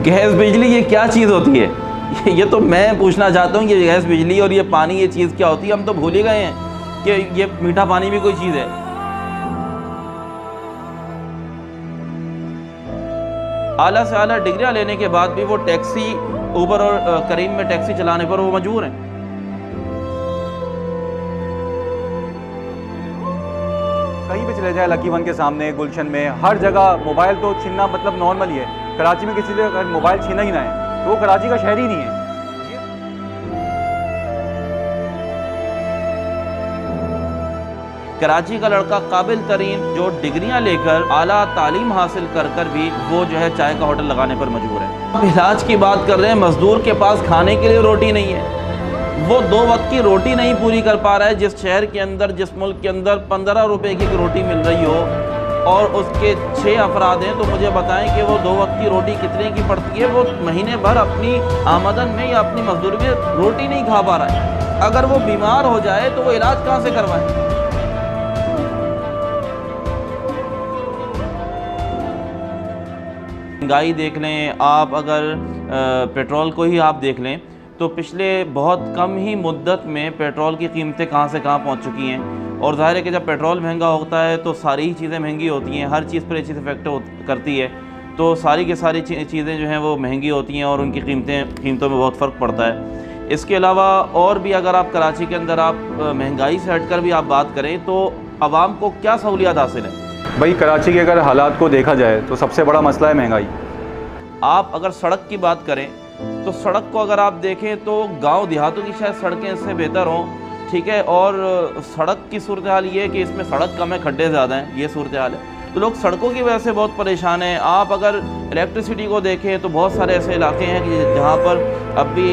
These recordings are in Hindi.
गैस बिजली ये क्या चीज़ होती है? ये तो मैं पूछना चाहता हूँ, ये गैस बिजली और ये पानी ये चीज़ क्या होती है? हम तो भूल ही गए हैं कि ये मीठा पानी भी कोई चीज़ है। आला से आला डिग्रियाँ लेने के बाद भी वो टैक्सी, उबर और करीम में टैक्सी चलाने पर वो मजबूर हैं। कहीं भी चले जाए, लकी वन के सामने, गुलशन में, हर जगह मोबाइल तो छीनना मतलब नॉर्मल ही है। कराची में किसी से अगर मोबाइल छीना ही ना है तो वो कराची का शहर ही नहीं है। कराची का लड़का काबिल तरीन जो डिग्रियां लेकर आला तालीम हासिल कर कर भी वो जो है चाय का होटल लगाने पर मजबूर है। अब इलाज की बात कर रहे हैं, मजदूर के पास खाने के लिए रोटी नहीं है, वो 2 वक्त की रोटी नहीं पूरी कर पा रहा है। जिस शहर के अंदर, जिस मुल्क के अंदर 15 रुपए की रोटी मिल रही हो और उसके 6 अफराद हैं, तो मुझे बताएं कि वो 2 वक्त की रोटी कितने की पड़ती है? वो महीने भर अपनी आमदन में या अपनी मजदूरी में रोटी नहीं खा पा रहा है। अगर वो बीमार हो जाए तो वो इलाज कहाँ से करवाए? महंगाई देख लें आप, अगर पेट्रोल को ही आप देख लें तो पिछले बहुत कम ही मुद्दत में पेट्रोल की कीमतें कहाँ से कहाँ पहुँच चुकी हैं। और ज़ाहिर है कि जब पेट्रोल महंगा होता है तो सारी ही चीज़ें महंगी होती हैं, हर चीज़ पर ये चीज़ इफेक्ट करती है, तो सारी की सारी चीज़ें जो हैं वो महंगी होती हैं और उनकी कीमतों में बहुत फ़र्क पड़ता है। इसके अलावा और भी अगर आप कराची के अंदर आप महंगाई से हटकर भी आप बात करें तो आवाम को क्या सहूलियात हासिल है? भाई कराची के अगर हालात को देखा जाए तो सबसे बड़ा मसला है महंगाई। आप अगर सड़क की बात करें तो सड़क को अगर आप देखें तो गांव देहातों की शायद सड़कें इससे बेहतर हों, ठीक है, और सड़क की सूरत हाल ये है कि इसमें सड़क कम है, खड्डे ज़्यादा हैं, ये सूरत हाल है। तो लोग सड़कों की वजह से बहुत परेशान हैं। आप अगर इलेक्ट्रिसिटी को देखें तो बहुत सारे ऐसे इलाके हैं कि जहाँ पर अब भी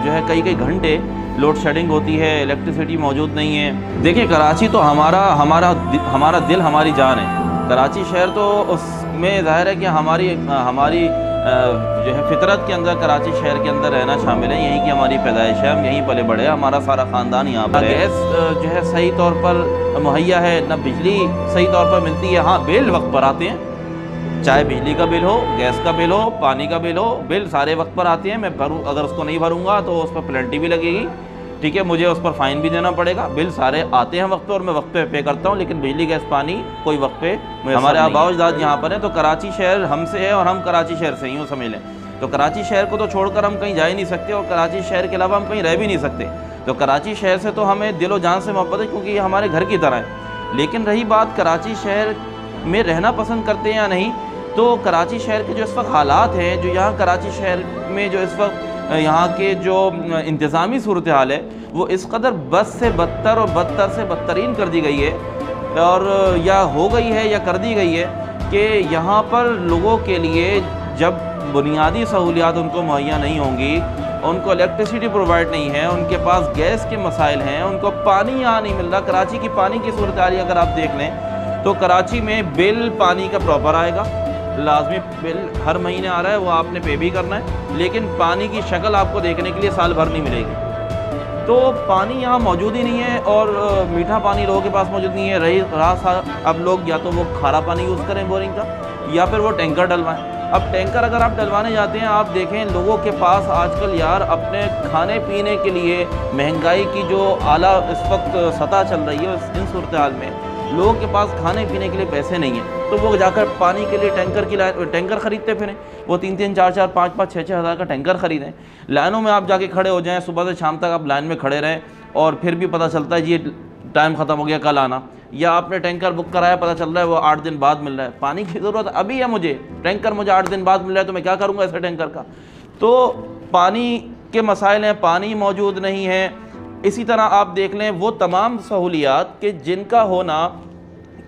जो है कई घंटे लोड शेडिंग होती है, इलेक्ट्रिसिटी मौजूद नहीं है। देखिए कराची तो हमारा दिल हमारी जान है। कराची शहर तो उसमें ज़ाहिर है कि हमारी जो है फितरत के अंदर कराची शहर के अंदर रहना शामिल है। यहीं की हमारी पैदाइश है, हम यहीं पले बड़े हैं, हमारा सारा ख़ानदान यहाँ पर है। गैस जो है सही तौर पर मुहैया है, न बिजली सही तौर पर मिलती है। हाँ, बिल वक्त पर आते हैं, चाहे बिजली का बिल हो, गैस का बिल हो, पानी का बिल हो, बिल सारे वक्त पर आते हैं। मैं भरूँ, अगर उसको नहीं भरूँगा तो उस पर पेनल्टी भी लगेगी, ठीक है, मुझे उस पर फ़ाइन भी देना पड़ेगा। बिल सारे आते हैं वक्त पे और मैं वक्त पे पे करता हूँ, लेकिन बिजली गैस पानी कोई वक्त पे हमारे आबाओ-अजदाद यहाँ पर हैं। तो कराची शहर हमसे है और हम कराची शहर से यूँ समझ लें। तो कराची शहर को तो छोड़कर हम कहीं जा ही नहीं सकते और कराची शहर के अलावा हम कहीं रह भी नहीं सकते। तो कराची शहर से तो हमें दिलो जान से मोहब्बत है क्योंकि ये हमारे घर की तरह है। लेकिन रही बात कराची शहर में रहना पसंद करते हैं या नहीं, तो कराची शहर के जो इस वक्त हालात हैं, जो यहाँ कराची शहर में जो इस वक्त यहाँ के जो इंतज़ामी सूरत हाल है वो इस कदर बद से बदतर और बदतर से बदतरीन कर दी गई है और या हो गई है या कर दी गई है कि यहाँ पर लोगों के लिए जब बुनियादी सहूलियात उनको मुहैया नहीं होंगी, उनको इलेक्ट्रिसिटी प्रोवाइड नहीं है, उनके पास गैस के मसाइल हैं, उनको पानी यहाँ नहीं मिल रहा। कराची की पानी की सूरत हाल अगर आप देख लें तो कराची में बिल पानी का प्रॉपर आएगा, लाजमी बिल हर महीने आ रहा है, वो आपने पे भी करना है, लेकिन पानी की शक्ल आपको देखने के लिए साल भर नहीं मिलेगी। तो पानी यहाँ मौजूद ही नहीं है और मीठा पानी लोगों के पास मौजूद नहीं है। अब लोग या तो वो खारा पानी यूज़ करें बोरिंग का या फिर वो टैंकर डलवाएं। अब टैंकर अगर आप डलवाने जाते हैं, आप देखें लोगों के पास आजकल यार अपने खाने पीने के लिए महंगाई की जो आला इस वक्त सतह चल रही है, इन सूरत हाल में लोगों के पास खाने पीने के लिए पैसे नहीं हैं, तो वो जाकर पानी के लिए टैंकर ख़रीदते फिरें। वो 3-3, 4-4, 5-5, 6-6 हज़ार का टैंकर ख़रीदें। लाइनों में आप जाके खड़े हो जाएं, सुबह से शाम तक आप लाइन में खड़े रहें और फिर भी पता चलता है जी ये टाइम ख़त्म हो गया, कल आना। या आपने टैंकर बुक कराया, पता चल रहा है वो 8 दिन बाद मिल रहा है। पानी की ज़रूरत अभी है मुझे, टैंकर मुझे 8 दिन बाद मिल रहा है, तो मैं क्या करूँगा ऐसे टैंकर का? तो पानी के मसाइल हैं, पानी मौजूद नहीं है। इसी तरह आप देख लें वो तमाम सहूलियात कि जिनका होना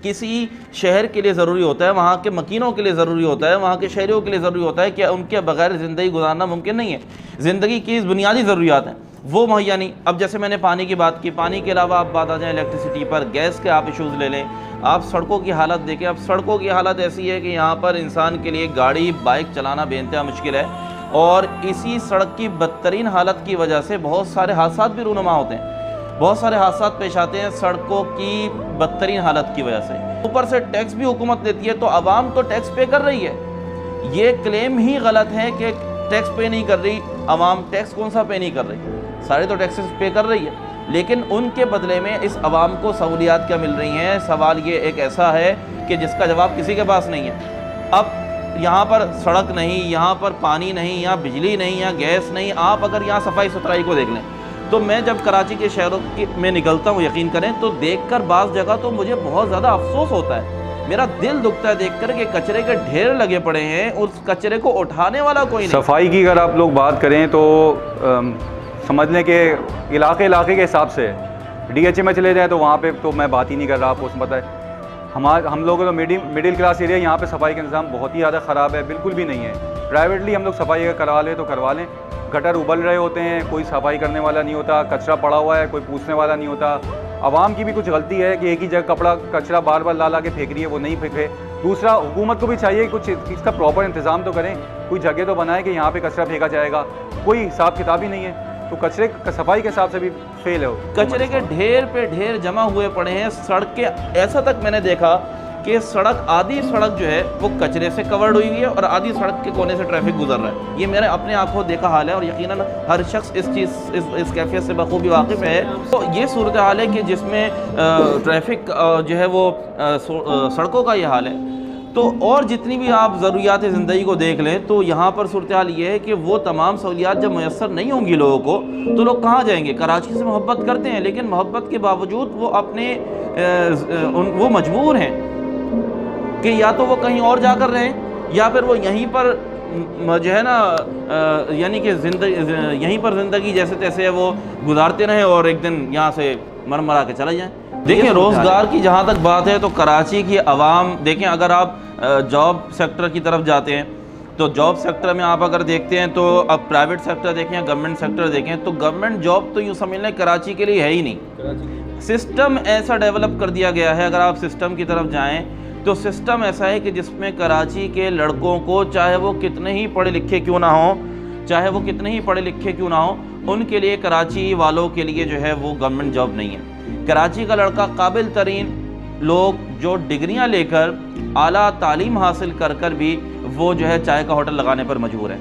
किसी शहर के लिए ज़रूरी होता है, वहाँ के मकीनों के लिए ज़रूरी होता है, वहाँ के शहरियों के लिए ज़रूरी होता है कि उनके बगैर ज़िंदगी गुजारना मुमकिन नहीं है। ज़िंदगी की बुनियादी ज़रूरियात हैं वो मुहैया नहीं। अब जैसे मैंने पानी की बात की, पानी के अलावा आप बात आ जाए इलेक्ट्रिसिटी पर, गैस के आप इशूज़ ले लें, आप सड़कों की हालत देखें। अब सड़कों की हालत ऐसी है कि यहाँ पर इंसान के लिए गाड़ी बाइक चलाना बेइंतहा मुश्किल है और इसी सड़क की बदतरीन हालत की वजह से बहुत सारे हादसा भी रूनुमा होते हैं, बहुत सारे हादसा पेश आते हैं सड़कों की बदतरीन हालत की वजह से। ऊपर से टैक्स भी हुकूमत लेती है, तो आवाम तो टैक्स पे कर रही है, ये क्लेम ही गलत है कि टैक्स पे नहीं कर रही आवाम। टैक्स कौन सा पे नहीं कर रही, सारे तो टैक्सेस पे कर रही है, लेकिन उनके बदले में इस आवाम को सहूलियात क्या मिल रही हैं। सवाल ये एक ऐसा है कि जिसका जवाब किसी के पास नहीं है। अब यहाँ पर सड़क नहीं, यहाँ पर पानी नहीं, यहाँ बिजली नहीं, यहाँ गैस नहीं। आप अगर यहाँ सफाई सुथराई को देख लें तो मैं जब कराची के शहरों में निकलता हूँ, यकीन करें, तो देखकर बाज़ जगह तो मुझे बहुत ज़्यादा अफसोस होता है। मेरा दिल दुखता है देखकर कि कचरे के ढेर लगे पड़े हैं, उस कचरे को उठाने वाला कोई नहीं। सफाई की अगर आप लोग बात करें तो समझ लें कि इलाके के हिसाब से DHA में चले जाए तो वहाँ पे तो मैं बात ही नहीं कर रहा, आपको पता है। हम लोग तो मिडिल क्लास एरिया, यहाँ पे सफाई का इंतज़ाम बहुत ही ज़्यादा ख़राब है, बिल्कुल भी नहीं है। प्राइवेटली हम लोग सफाई अगर करवा लें तो करवा लें, गटर उबल रहे होते हैं, कोई सफाई करने वाला नहीं होता, कचरा पड़ा हुआ है, कोई पूछने वाला नहीं होता। आवाम की भी कुछ गलती है कि एक ही जगह कचरा बार बार ला के फेंक रही है, वो नहीं फेंके। दूसरा, हुकूमत को भी चाहिए कुछ इसका प्रॉपर इंतज़ाम तो करें, कोई जगह तो बनाए कि यहाँ पे कचरा फेंका जाएगा। कोई हिसाब किताब ही नहीं है, तो कचरे सफाई के हिसाब से भी फेल है। कचरे के ढेर पे ढेर जमा हुए पड़े हैं। सड़कें, ऐसा तक मैंने देखा कि सड़क, आधी सड़क जो है वो कचरे से कवर्ड हुई है और आधी सड़क के कोने से ट्रैफिक गुजर रहा है। ये मैंने अपने आंखों देखा हाल है और यकीनन हर शख्स इस चीज़ इस कैफियत से बखूबी वाकिफ़ है। तो ये सूरत हाल है कि जिसमें ट्रैफिक जो है वो सड़कों का ये हाल है। तो और जितनी भी आप ज़रूरियात ज़िंदगी को देख लें तो यहाँ पर सूरत हाल ये है कि वो तमाम सहूलियात जब मैसर नहीं होंगी लोगों को तो लोग कहाँ जाएंगे। कराची से मोहब्बत करते हैं, लेकिन मोहब्बत के बावजूद वो अपने वो मजबूर हैं कि या तो वो कहीं और जाकर रहें या फिर वो यहीं पर जो है ना यानी कि यहीं पर ज़िंदगी जैसे तैसे वो गुजारते रहें और एक दिन यहाँ से मर के चले जाएँ। देखिए, रोज़गार की जहाँ तक बात है तो कराची की आवाम, देखें अगर आप जॉब सेक्टर की तरफ जाते हैं तो जॉब सेक्टर में आप अगर देखते हैं तो अब प्राइवेट सेक्टर देखें या गवर्नमेंट सेक्टर देखें तो गवर्नमेंट जॉब तो यूँ समझ लें कराची के लिए है ही नहीं। सिस्टम ऐसा डेवलप कर दिया गया है, अगर आप सिस्टम की तरफ जाएँ तो सिस्टम ऐसा है कि जिसमें कराची के लड़कों को, चाहे वो कितने ही पढ़े लिखे क्यों ना हो, उनके लिए, कराची वालों के लिए जो है वो गवर्नमेंट जॉब नहीं है। कराची का लड़का, काबिल तरीन लोग जो डिग्रियां लेकर, आला तालीम हासिल कर भी वो जो है चाय का होटल लगाने पर मजबूर है।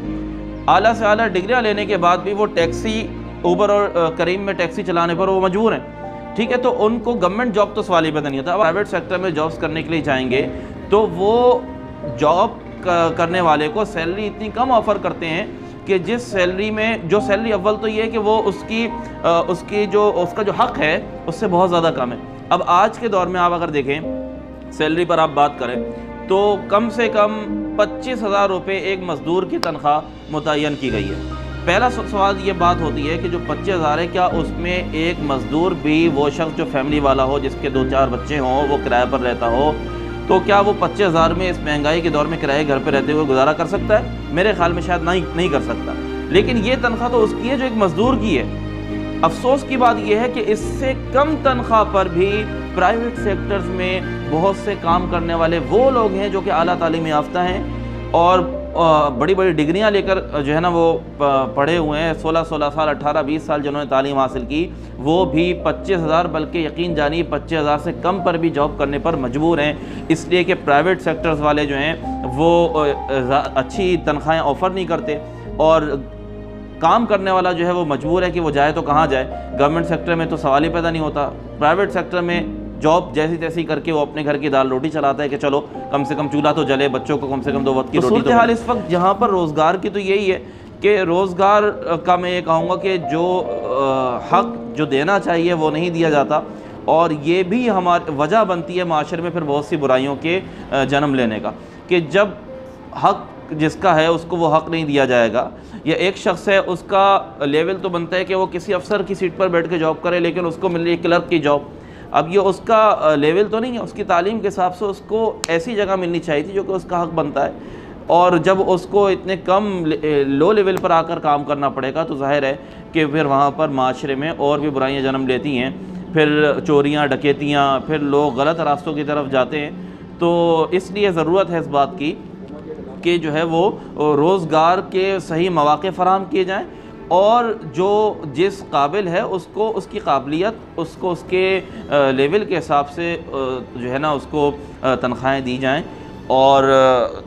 आला से आला डिग्रियां लेने के बाद भी वो टैक्सी, उबर और करीम में टैक्सी चलाने पर वो मजबूर हैं। ठीक है, तो उनको गवर्नमेंट जॉब तो सवाल ही पैदा नहीं होता। अब प्राइवेट सेक्टर में जॉब्स करने के लिए जाएंगे तो वो जॉब करने वाले को सैलरी इतनी कम ऑफ़र करते हैं कि जिस सैलरी में, जो सैलरी अव्वल तो ये है कि वो उसका जो हक़ है उससे बहुत ज़्यादा कम है। अब आज के दौर में आप अगर देखें, सैलरी पर आप बात करें तो कम से कम 25,000 रुपये एक मज़दूर की तनख्वाह मुतय्यन की गई है। पहला सवाल ये बात होती है कि जो 25,000 है, क्या उसमें एक मज़दूर भी, वो शख्स जो फैमिली वाला हो, जिसके 2-4 बच्चे हों, वो किराए पर रहता हो, तो क्या वो 25,000 में इस महंगाई के दौर में किराए घर पे रहते हुए गुजारा कर सकता है? मेरे ख्याल में शायद नहीं कर सकता। लेकिन ये तनख्वाह तो उसकी है जो एक मज़दूर की है। अफसोस की बात यह है कि इससे कम तनख्वाह पर भी प्राइवेट सेक्टर्स में बहुत से काम करने वाले वो लोग हैं जो कि आला तालीम याफ्ता हैं और बड़ी बड़ी डिग्रियां लेकर जो है ना वो पढ़े हुए हैं। 16 साल, 18-20 साल जिन्होंने तालीम हासिल की, वो भी 25,000, बल्कि यकीन जानिए 25,000 से कम पर भी जॉब करने पर मजबूर हैं, इसलिए कि प्राइवेट सेक्टर्स वाले जो हैं वो अच्छी तनख्वाहें ऑफ़र नहीं करते और काम करने वाला जो है वो मजबूर है कि वो जाए तो कहाँ जाए। गवर्नमेंट सेक्टर में तो सवाल ही पैदा नहीं होता। प्राइवेट सेक्टर में जॉब जैसी तैसी करके वो अपने घर की दाल रोटी चलाता है कि चलो कम से कम चूल्हा तो जले, बच्चों को कम से कम 2 वक्त की रोटी। तो हाल इस वक्त यहाँ पर रोज़गार की तो यही है कि रोज़गार का मैं ये कहूँगा कि जो हक़ जो देना चाहिए वो नहीं दिया जाता और ये भी हमारी वजह बनती है माशरे में फिर बहुत सी बुराइयों के जन्म लेने का, कि जब हक़ जिसका है उसको वो हक़ नहीं दिया जाएगा, या एक शख्स है उसका लेवल तो बनता है कि वो किसी अफसर की सीट पर बैठ के जॉब करे लेकिन उसको मिल रही है क्लर्क की जॉब। अब ये उसका लेवल तो नहीं है, उसकी तालीम के हिसाब से उसको ऐसी जगह मिलनी चाहिए थी जो कि उसका हक़ बनता है। और जब उसको इतने कम लो लेवल पर आकर काम करना पड़ेगा तो जाहिर है कि फिर वहाँ पर माशरे में और भी बुराइयाँ जन्म लेती हैं, फिर चोरियाँ, डकैतियाँ, फिर लोग गलत रास्तों की तरफ जाते हैं। तो इसलिए ज़रूरत है इस बात की कि जो है वो रोज़गार के सही मौक़े फ़राहम किए जाएँ और जो जिस काबिल है उसको उसकी काबिलियत, उसको उसके लेवल के हिसाब से जो है ना उसको तनख्वाहें दी जाएं। और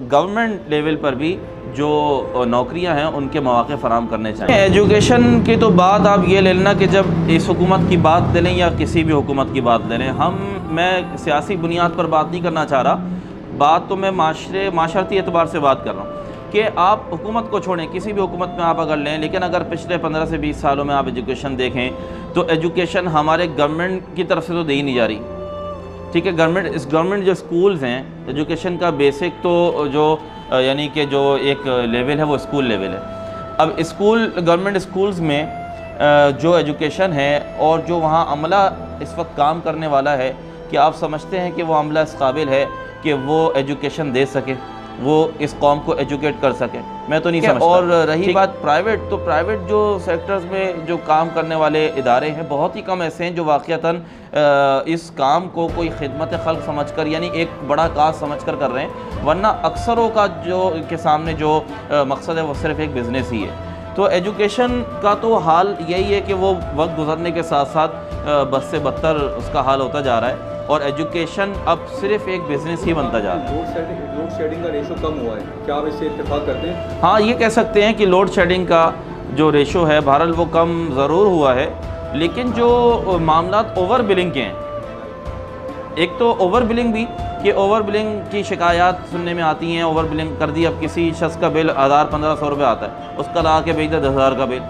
गवर्नमेंट लेवल पर भी जो नौकरियां हैं उनके मौक़े फ़राम करने चाहिए। एजुकेशन की तो बात आप ये ले लेना कि जब इस हुकूमत की बात ले लें या किसी भी हुकूमत की बात ले लें, मैं सियासी बुनियाद पर बात नहीं करना चाह रहा, बात तो मैं माशरती एतबार से बात कर रहा हूँ कि आप हुकूमत को छोड़ें, किसी भी हुकूमत में आप अगर लें, लेकिन अगर पिछले 15 से 20 सालों में आप एजुकेशन देखें तो एजुकेशन हमारे गवर्नमेंट की तरफ से तो दी ही नहीं जा रही। ठीक है, गवर्नमेंट जो स्कूल्स हैं, एजुकेशन का बेसिक तो जो यानी कि जो एक लेवल है वो स्कूल लेवल है। अब गवर्नमेंट स्कूल्स में जो एजुकेशन है और जो वहाँ अमला इस वक्त काम करने वाला है, कि आप समझते हैं कि वो अमला इस काबिल है कि वो एजुकेशन दे सके, वो इस कौम को एजुकेट कर सके? मैं तो नहीं समझता। और रही बात प्राइवेट, तो प्राइवेट जो सेक्टर्स में जो काम करने वाले इदारे हैं, बहुत ही कम ऐसे हैं जो वाक़ियतन इस काम को कोई खिदमत खल्क़ समझकर, यानी एक बड़ा काज समझकर कर रहे हैं, वरना अक्सरों का के सामने जो मकसद है वो सिर्फ़ एक बिज़नेस ही है। तो एजुकेशन का तो हाल यही है कि वो वक्त गुजरने के साथ साथ बद से बदतर उसका हाल होता जा रहा है और एजुकेशन अब सिर्फ एक बिज़नेस ही बनता जा रहा है। लोड शेडिंग का रेशो कम हुआ है, क्या आप इससे इत्तेफाक करते हैं? हाँ, ये कह सकते हैं कि लोड शेडिंग का जो रेशो है बहरहाल वो कम ज़रूर हुआ है, लेकिन जो मामलात ओवर बिलिंग के हैं, एक तो ओवर बिलिंग भी कि ओवर बिलिंग की शिकायत सुनने में आती हैं, ओवर बिलिंग कर दी। अब किसी शख्स का बिल 1000-1500 रुपये आता है, उसका ला के भेज दे 10,000 का बिल।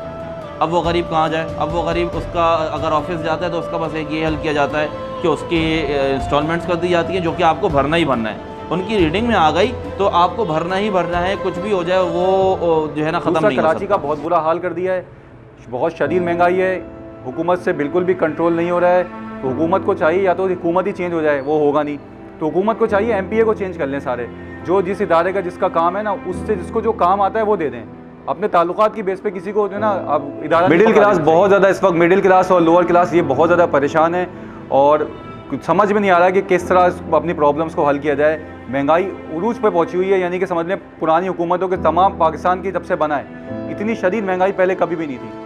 अब वो गरीब कहाँ जाए? अब वो गरीब, उसका अगर ऑफिस जाता है तो उसका बस एक ये हल किया जाता है कि उसकी इंस्टॉलमेंट्स कर दी जाती हैं, जो कि आपको भरना ही भरना है। उनकी रीडिंग में आ गई तो आपको भरना ही भरना है, कुछ भी हो जाए वो जो है ना ख़त्म नहीं हो सकता। कराची का बहुत बुरा हाल कर दिया है, बहुत शदीद महंगाई है, हुकूमत से बिल्कुल भी कंट्रोल नहीं हो रहा है। तो हुकूमत को चाहिए या तो हुकूमत ही चेंज हो जाए, वो होगा नहीं, तो हुकूमत को चाहिए MPA को चेंज कर लें सारे, जो जिस इदारे का जिसका काम है ना, उससे जिसको जो काम आता है वो दे दें, अपने ताल्लुकात की बेस पे किसी को जो ना। अब इदारा मिडिल क्लास बहुत ज़्यादा इस वक्त, मिडिल क्लास और लोअर क्लास ये बहुत ज़्यादा परेशान है और कुछ समझ में नहीं आ रहा है कि किस तरह अपनी प्रॉब्लम्स को हल किया जाए। महंगाई उरूज पे पहुंची हुई है, यानी कि समझ लें पुरानी हुकूमतों के तमाम पाकिस्तान की जब से बना है, इतनी शदीद महंगाई पहले कभी भी नहीं थी।